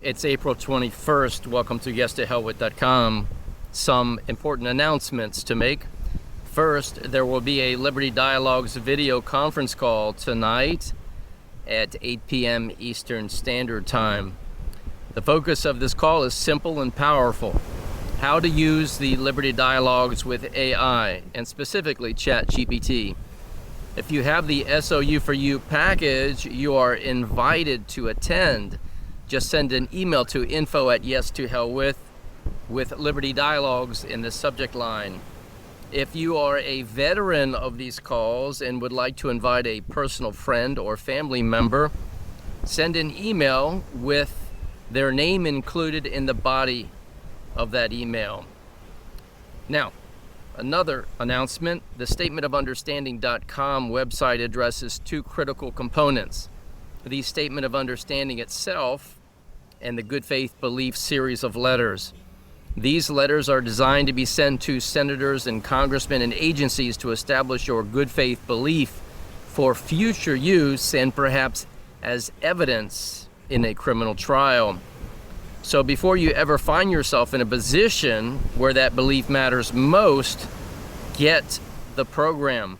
It's April 21st. Welcome to YesToHellWith.com. Some important announcements to make. First, there will be a Liberty Dialogues video conference call tonight at 8 p.m. Eastern Standard Time. The focus of this call is simple and powerful. How to use the Liberty Dialogues with AI, and specifically ChatGPT. If you have the SOU for You package, you are invited to attend. Just send an email to info@YesToHellWith with Liberty Dialogues in the subject line. If you are a veteran of these calls and would like to invite a personal friend or family member, send an email with their name included in the body of that email. Now, another announcement, the statementofunderstanding.com website addresses two critical components: the Statement of Understanding itself and the Good Faith Belief series of letters. These letters are designed to be sent to senators and congressmen and agencies to establish your good faith belief for future use and perhaps as evidence in a criminal trial. So before you ever find yourself in a position where that belief matters most, get the program.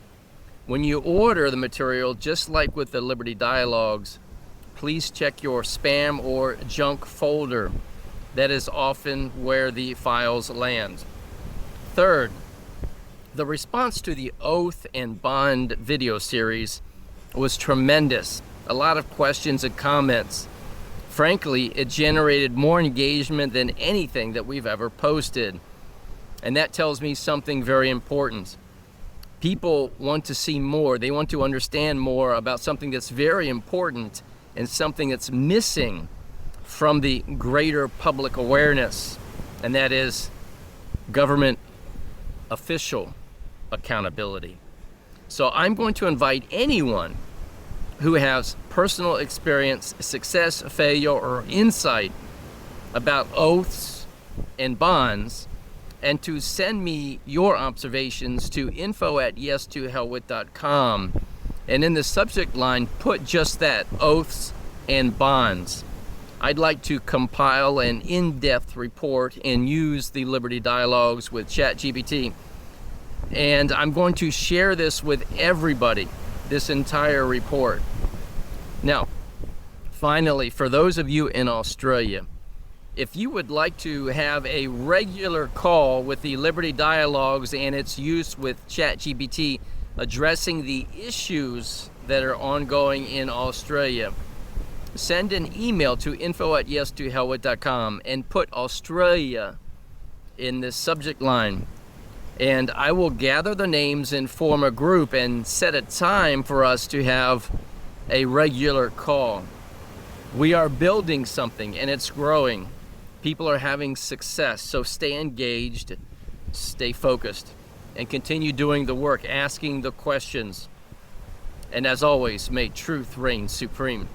When you order the material, just like with the Liberty Dialogues, please check your spam or junk folder. That is often where the files land. Third, the response to the Oath and Bond video series was tremendous. A lot of questions and comments. Frankly, it generated more engagement than anything that we've ever posted. And that tells me something very important. People want to see more. They want to understand more about something that's very important and something that's missing from the greater public awareness, and that is government official accountability. So I'm going to invite anyone who has personal experience, success, failure, or insight about oaths and bonds, and to send me your observations to info@YesToHellWith.com. And in the subject line, put just that, oaths and bonds. I'd like to compile an in-depth report and use the Liberty Dialogues with ChatGPT. And I'm going to share this with everybody, this entire report. Now, finally, for those of you in Australia, if you would like to have a regular call with the Liberty Dialogues and its use with ChatGPT addressing the issues that are ongoing in Australia, send an email to info@YesToHellWith.com and put Australia in the subject line. And I will gather the names and form a group and set a time for us to have a regular call. We are building something and it's growing. People are having success, so stay engaged, stay focused, and continue doing the work, asking the questions. And as always, may truth reign supreme.